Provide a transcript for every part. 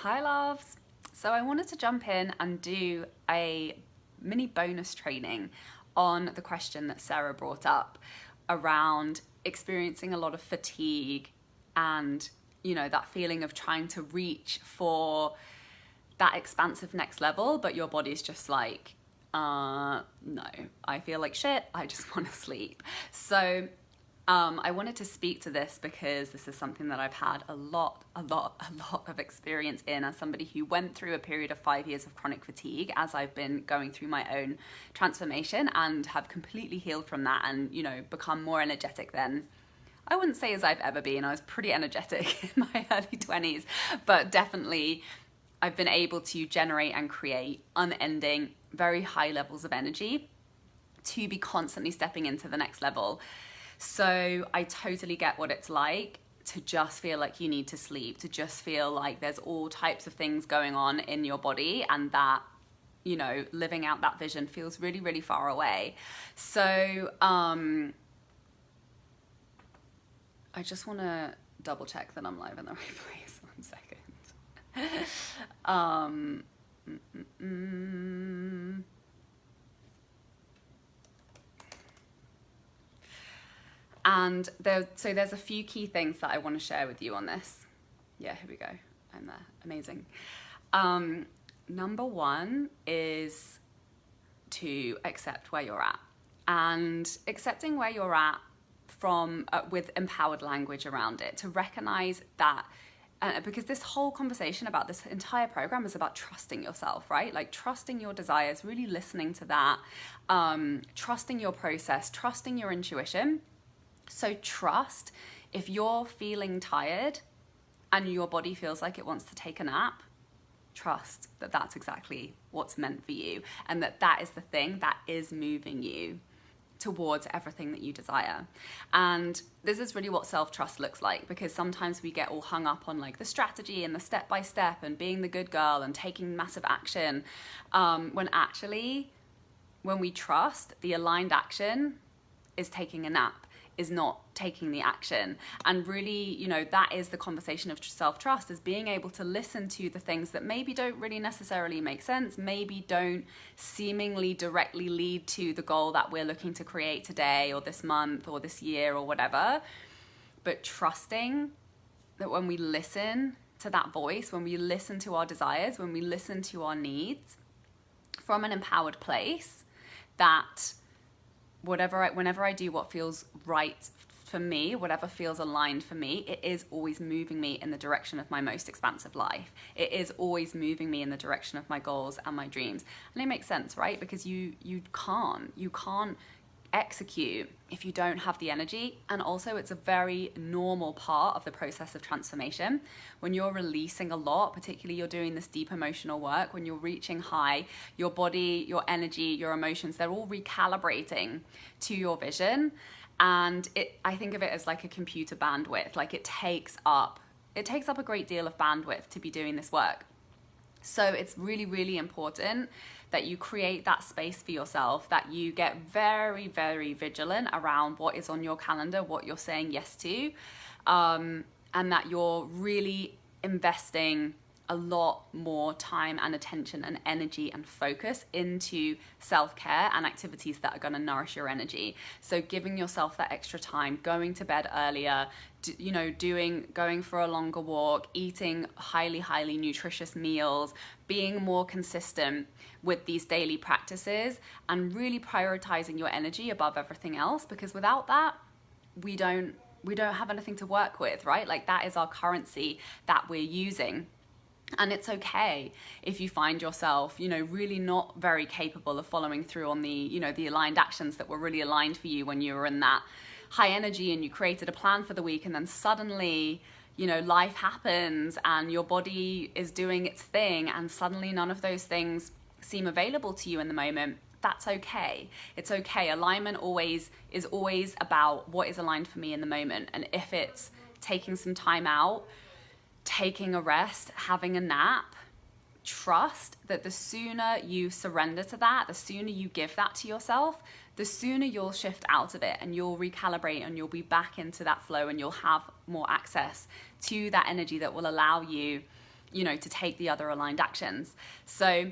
Hi loves! So I wanted to jump in and do a mini bonus training on the question that Sarah brought up around experiencing a lot of fatigue and, that feeling of trying to reach for that expansive next level, but your body's just like, no, I feel like shit, I just want to sleep. So I wanted to speak to this because this is something that I've had a lot of experience in as somebody who went through a period of 5 years of chronic fatigue as I've been going through my own transformation and have completely healed from that and, become more energetic than I wouldn't say as I've ever been. I was pretty energetic in my early 20s, but definitely I've been able to generate and create unending, very high levels of energy to be constantly stepping into the next level. So I totally get what it's like to just feel like you need to sleep, to just feel like there's all types of things going on in your body and that, living out that vision feels really, really far away. So I just want to double check that I'm live in the right place. 1 second. And there's a few key things that I want to share with you on this. Yeah, here we go. I'm there. Amazing. Number one is to accept where you're at, and accepting where you're at from with empowered language around it, to recognize that because this whole conversation about this entire program is about trusting yourself, right? Like trusting your desires, really listening to that, trusting your process, trusting your intuition. So trust, if you're feeling tired and your body feels like it wants to take a nap, trust that that's exactly what's meant for you and that is the thing that is moving you towards everything that you desire. And this is really what self-trust looks like, because sometimes we get all hung up on like the strategy and the step-by-step and being the good girl and taking massive action, when actually, when we trust, the aligned action is taking a nap, is not taking the action. And really, that is the conversation of self-trust, is being able to listen to the things that maybe don't really necessarily make sense, maybe don't seemingly directly lead to the goal that we're looking to create today or this month or this year or whatever, but trusting that when we listen to that voice, when we listen to our desires, when we listen to our needs from an empowered place, that whenever I do what feels right for me, whatever feels aligned for me, it is always moving me in the direction of my most expansive life. It is always moving me in the direction of my goals and my dreams. And it makes sense, right? Because you can't execute if you don't have the energy. And also it's a very normal part of the process of transformation. When you're releasing a lot, particularly you're doing this deep emotional work, when you're reaching high, your body, your energy, your emotions, they're all recalibrating to your vision. And I think of it as like a computer bandwidth. Like it takes up a great deal of bandwidth to be doing this work. So it's really, really important that you create that space for yourself, that you get very, very vigilant around what is on your calendar, what you're saying yes to, and that you're really investing a lot more time and attention and energy and focus into self-care and activities that are going to nourish your energy. So giving yourself that extra time, going to bed earlier, going for a longer walk, eating highly nutritious meals, being more consistent with these daily practices, and really prioritizing your energy above everything else, because without that, we don't have anything to work with, right? Like that is our currency that we're using. And it's okay if you find yourself, really not very capable of following through on the aligned actions that were really aligned for you when you were in that high energy and you created a plan for the week, and then suddenly, life happens and your body is doing its thing and suddenly none of those things seem available to you in the moment. That's okay. It's okay. Alignment is always about what is aligned for me in the moment. And if it's taking some time out, taking a rest, having a nap, trust that the sooner you surrender to that, the sooner you give that to yourself, the sooner you'll shift out of it and you'll recalibrate and you'll be back into that flow and you'll have more access to that energy that will allow you to take the other aligned actions. So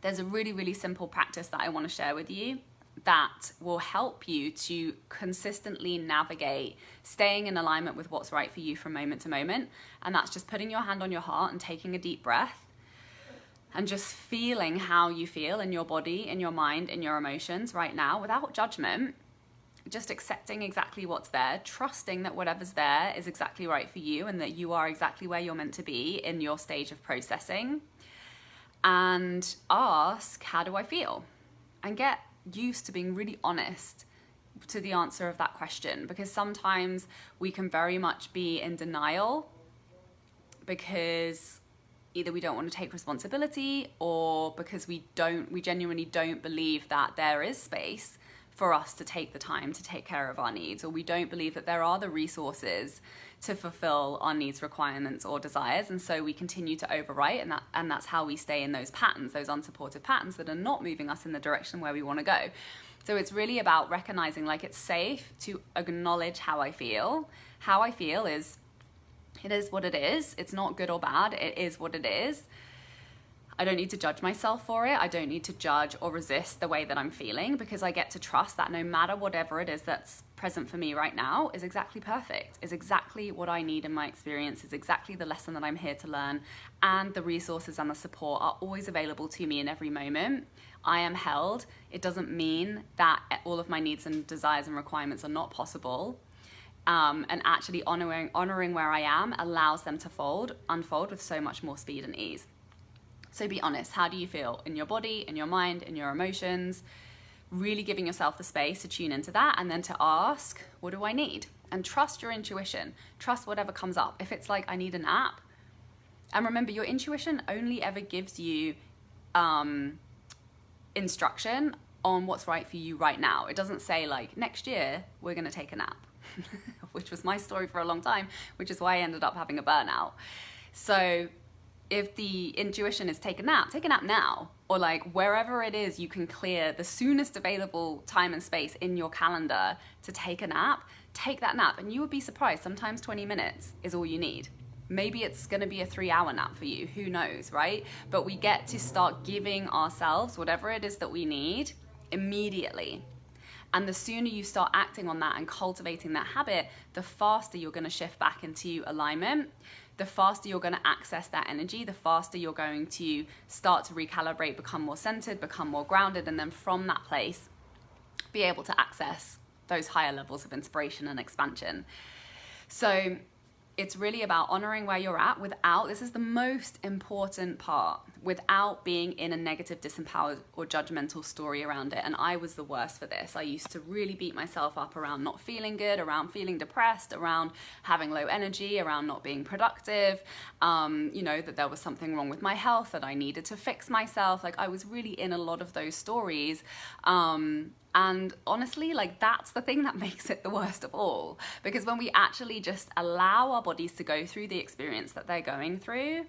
there's a really, really simple practice that I want to share with you that will help you to consistently navigate staying in alignment with what's right for you from moment to moment. And that's just putting your hand on your heart and taking a deep breath and just feeling how you feel in your body, in your mind, in your emotions right now without judgment. Just accepting exactly what's there, trusting that whatever's there is exactly right for you and that you are exactly where you're meant to be in your stage of processing. And ask, how do I feel? And get used to being really honest to the answer of that question, because sometimes we can very much be in denial because either we don't want to take responsibility or because we genuinely don't believe that there is space for us to take the time to take care of our needs, or we don't believe that there are the resources to fulfill our needs, requirements, or desires, and so we continue to overwrite, and that's how we stay in those patterns, those unsupported patterns that are not moving us in the direction where we want to go. So it's really about recognizing, like, it's safe to acknowledge how I feel. How I feel is, it is what it is. It's not good or bad. It is what it is. I don't need to judge myself for it. I don't need to judge or resist the way that I'm feeling, because I get to trust that no matter whatever it is that's present for me right now is exactly perfect, is exactly what I need in my experience, is exactly the lesson that I'm here to learn, and the resources and the support are always available to me in every moment. I am held. It doesn't mean that all of my needs and desires and requirements are not possible. And actually honoring where I am allows them to unfold with so much more speed and ease. So be honest, how do you feel in your body, in your mind, in your emotions? Really giving yourself the space to tune into that, and then to ask, what do I need? And trust your intuition. Trust whatever comes up. If it's like, I need a nap. And remember, your intuition only ever gives you instruction on what's right for you right now. It doesn't say like, next year, we're going to take a nap, which was my story for a long time, which is why I ended up having a burnout. So if the intuition is take a nap now, or like wherever it is you can clear the soonest available time and space in your calendar to take a nap, take that nap. And you would be surprised, sometimes 20 minutes is all you need. Maybe it's going to be a 3-hour nap for you, who knows, right? But we get to start giving ourselves whatever it is that we need immediately. And the sooner you start acting on that and cultivating that habit, the faster you're going to shift back into alignment. The faster you're going to access that energy, the faster you're going to start to recalibrate, become more centered, become more grounded, and then from that place, be able to access those higher levels of inspiration and expansion. So it's really about honoring where you're at without, this is the most important part, without being in a negative, disempowered, or judgmental story around it. And I was the worst for this. I used to really beat myself up around not feeling good, around feeling depressed, around having low energy, around not being productive, that there was something wrong with my health, that I needed to fix myself. Like, I was really in a lot of those stories. And honestly, like, that's the thing that makes it the worst of all. Because when we actually just allow our bodies to go through the experience that they're going through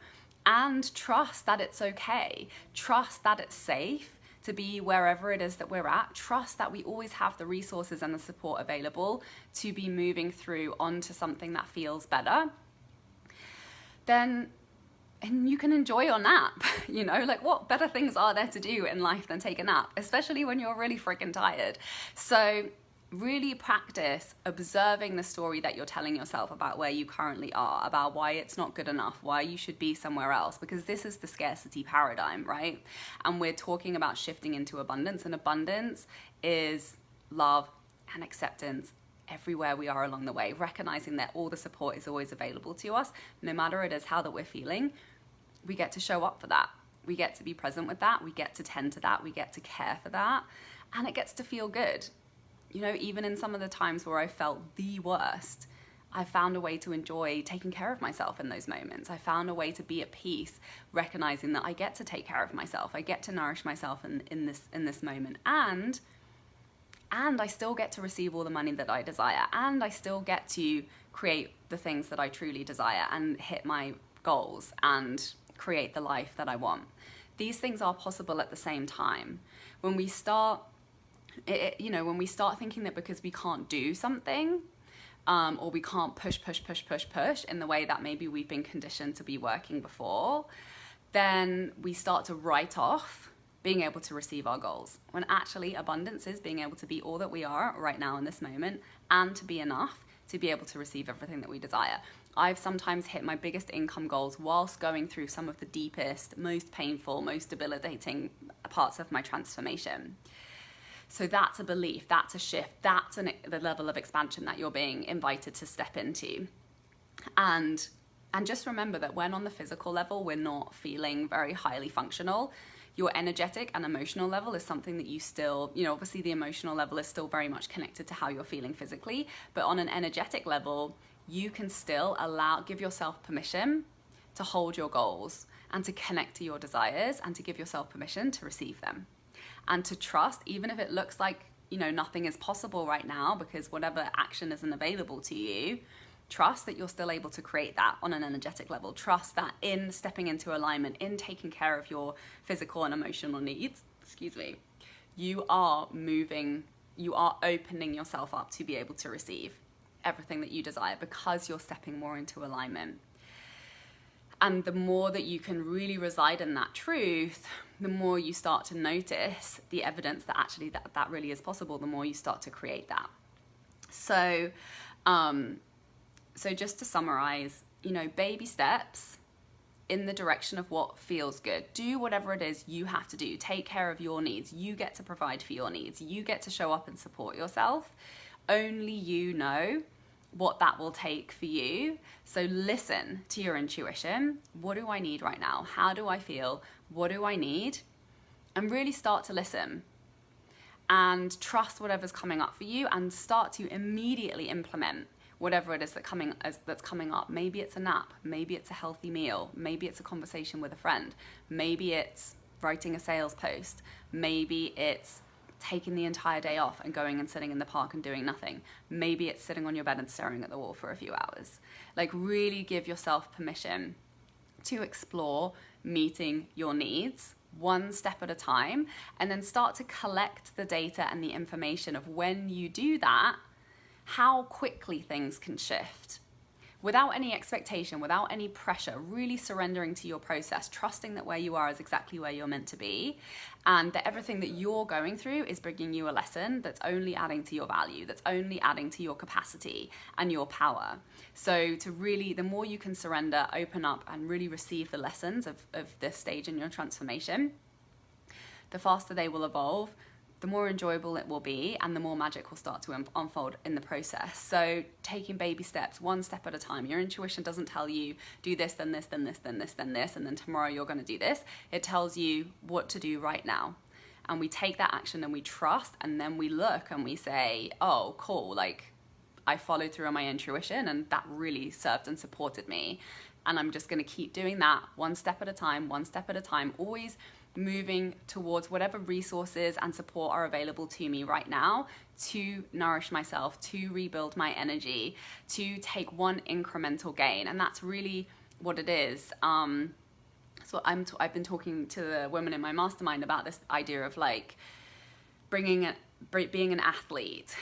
and trust that it's okay, trust that it's safe to be wherever it is that we're at, trust that we always have the resources and the support available to be moving through onto something that feels better, then and you can enjoy your nap, like, what better things are there to do in life than take a nap, especially when you're really freaking tired. So really practice observing the story that you're telling yourself about where you currently are, about why it's not good enough, why you should be somewhere else, because this is the scarcity paradigm, right? And we're talking about shifting into abundance, and abundance is love and acceptance everywhere we are along the way, recognizing that all the support is always available to us, no matter it is how that we're feeling. We get to show up for that. We get to be present with that. We get to tend to that. We get to care for that. And it gets to feel good. Even in some of the times where I felt the worst, I found a way to enjoy taking care of myself in those moments. I found a way to be at peace, recognizing that I get to take care of myself. I get to nourish myself in this moment. And I still get to receive all the money that I desire. And I still get to create the things that I truly desire and hit my goals and create the life that I want. These things are possible at the same time. When we start, when we start thinking that because we can't do something, or we can't push in the way that maybe we've been conditioned to be working before, then we start to write off being able to receive our goals. When actually abundance is being able to be all that we are right now in this moment, and to be enough to be able to receive everything that we desire. I've sometimes hit my biggest income goals whilst going through some of the deepest, most painful, most debilitating parts of my transformation. So that's a belief, that's a shift, that's the level of expansion that you're being invited to step into. And just remember that when on the physical level, we're not feeling very highly functional, your energetic and emotional level is something that you still, obviously the emotional level is still very much connected to how you're feeling physically, but on an energetic level, you can still give yourself permission to hold your goals and to connect to your desires and to give yourself permission to receive them. And to trust, even if it looks like, nothing is possible right now because whatever action isn't available to you, trust that you're still able to create that on an energetic level. Trust that in stepping into alignment, in taking care of your physical and emotional needs, you are opening yourself up to be able to receive everything that you desire because you're stepping more into alignment. And the more that you can really reside in that truth, the more you start to notice the evidence that actually that really is possible, the more you start to create that. So just to summarize, baby steps in the direction of what feels good. Do whatever it is you have to do. Take care of your needs. You get to provide for your needs. You get to show up and support yourself. Only you know what that will take for you. So listen to your intuition. What do I need right now? How do I feel? What do I need? And really start to listen and trust whatever's coming up for you and start to immediately implement whatever it is that's coming up. Maybe it's a nap, maybe it's a healthy meal, maybe it's a conversation with a friend, maybe it's writing a sales post, maybe it's taking the entire day off and going and sitting in the park and doing nothing. Maybe it's sitting on your bed and staring at the wall for a few hours. Really give yourself permission to explore meeting your needs one step at a time, and then start to collect the data and the information of when you do that, how quickly things can shift without any expectation, without any pressure, really surrendering to your process, trusting that where you are is exactly where you're meant to be, and that everything that you're going through is bringing you a lesson that's only adding to your value, that's only adding to your capacity and your power. So the more you can surrender, open up, and really receive the lessons of this stage in your transformation, the faster they will evolve, the more enjoyable it will be, and the more magic will start to unfold in the process. So taking baby steps, one step at a time. Your intuition doesn't tell you do this, then this, then this, then this, then this, and then tomorrow you're going to do this. It tells you what to do right now. And we take that action and we trust, and then we look and we say, oh, cool, I followed through on my intuition and that really served and supported me. And I'm just going to keep doing that one step at a time, always moving towards whatever resources and support are available to me right now to nourish myself, to rebuild my energy, to take one incremental gain. And that's really what it is. So I've been talking to the women in my mastermind about this idea of being an athlete,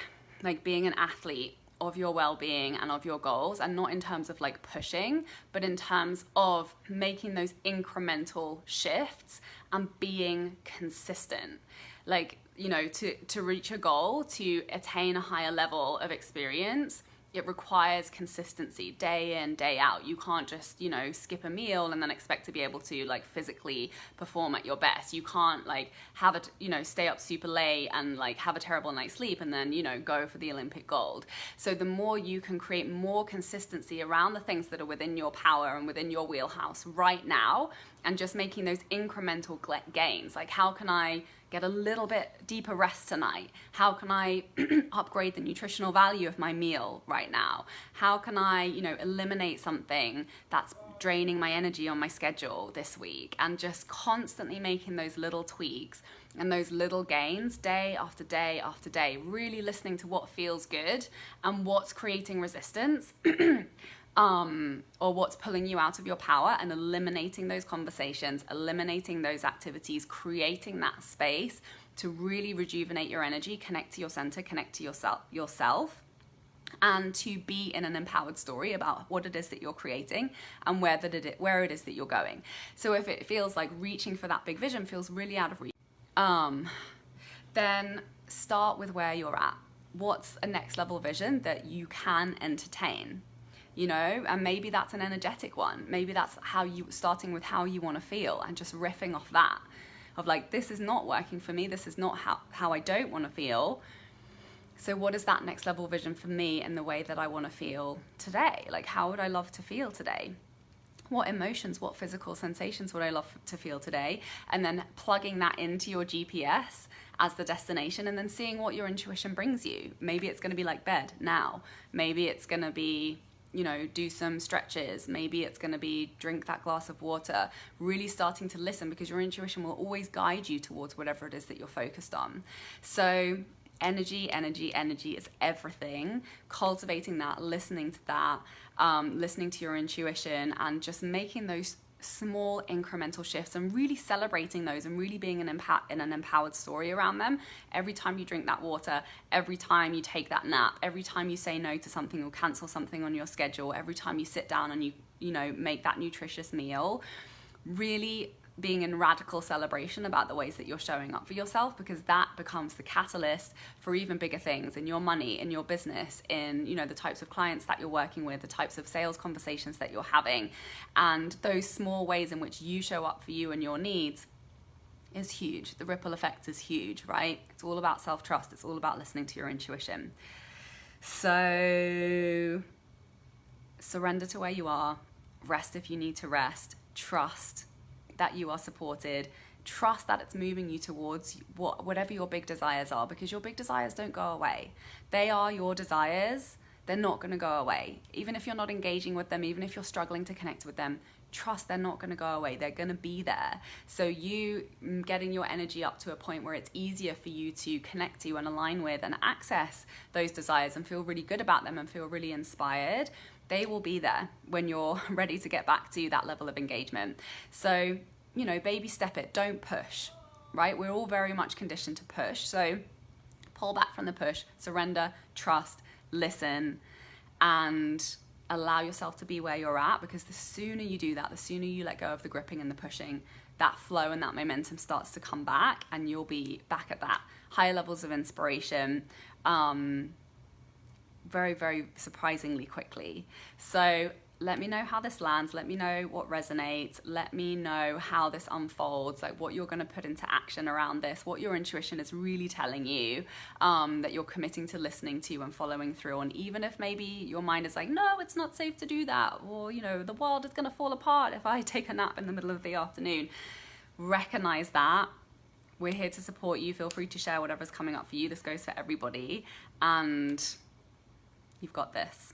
being an athlete of your well-being and of your goals, and not in terms of pushing, but in terms of making those incremental shifts and being consistent. To reach a goal, to attain a higher level of experience, it requires consistency day in, day out. You can't just, skip a meal and then expect to be able to physically perform at your best. You can't have it, stay up super late and have a terrible night's sleep and then, go for the Olympic gold. So the more you can create more consistency around the things that are within your power and within your wheelhouse right now, and just making those incremental gains. How can I get a little bit deeper rest tonight? How can I upgrade the nutritional value of my meal right now? How can I, eliminate something that's draining my energy on my schedule this week? And just constantly making those little tweaks and those little gains day after day after day, really listening to what feels good and what's creating resistance. Or what's pulling you out of your power, and eliminating those conversations, eliminating those activities, creating that space to really rejuvenate your energy, connect to your center, connect to yourself, and to be in an empowered story about what it is that you're creating and where it is that you're going. So if it feels like reaching for that big vision feels really out of reach, then start with where you're at. What's a next level vision that you can entertain? You know, and maybe that's an energetic one. Maybe that's starting with how you want to feel and just riffing off that of like, this is not working for me. This is not how I don't want to feel. So what is that next level vision for me and the way that I want to feel today? Like, how would I love to feel today? What emotions, what physical sensations would I love to feel today? And then plugging that into your GPS as the destination and then seeing what your intuition brings you. Maybe it's going to be like bed now. Maybe it's going to be, you know, do some stretches. Maybe it's going to be drink that glass of water. Really starting to listen, because your intuition will always guide you towards whatever it is that you're focused on. So energy is everything. Cultivating that, listening to that, listening to your intuition, and just making those small incremental shifts and really celebrating those and really being in an empowered story around them. Every time you drink that water, every time you take that nap, every time you say no to something or cancel something on your schedule, every time you sit down and you know, make that nutritious meal, really being in radical celebration about the ways that you're showing up for yourself, because that becomes the catalyst for even bigger things in your money, in your business, in, you know, the types of clients that you're working with, the types of sales conversations that you're having. And those small ways in which you show up for you and your needs is huge. The ripple effect is huge, right? It's all about self-trust. It's all about listening to your intuition. So surrender to where you are, rest if you need to rest, trust that you are supported, trust that it's moving you towards whatever your big desires are, because your big desires don't go away. They are your desires. They're not going to go away. Even if you're not engaging with them, even if you're struggling to connect with them, trust they're not going to go away. They're going to be there. So you getting your energy up to a point where it's easier for you to connect to and align with and access those desires and feel really good about them and feel really inspired, they will be there when you're ready to get back to that level of engagement. So, you know, baby step it, don't push, right? We're all very much conditioned to push. So pull back from the push, surrender, trust, listen, and allow yourself to be where you're at, because the sooner you do that, the sooner you let go of the gripping and the pushing, that flow and that momentum starts to come back, and you'll be back at that higher levels of inspiration very, very surprisingly quickly. So let me know how this lands. Let me know what resonates. Let me know how this unfolds, like what you're going to put into action around this, what your intuition is really telling you that you're committing to listening to and following through on. Even if maybe your mind is like, no, it's not safe to do that, or, you know, the world is going to fall apart if I take a nap in the middle of the afternoon. Recognize that. We're here to support you. Feel free to share whatever's coming up for you. This goes for everybody. And you've got this.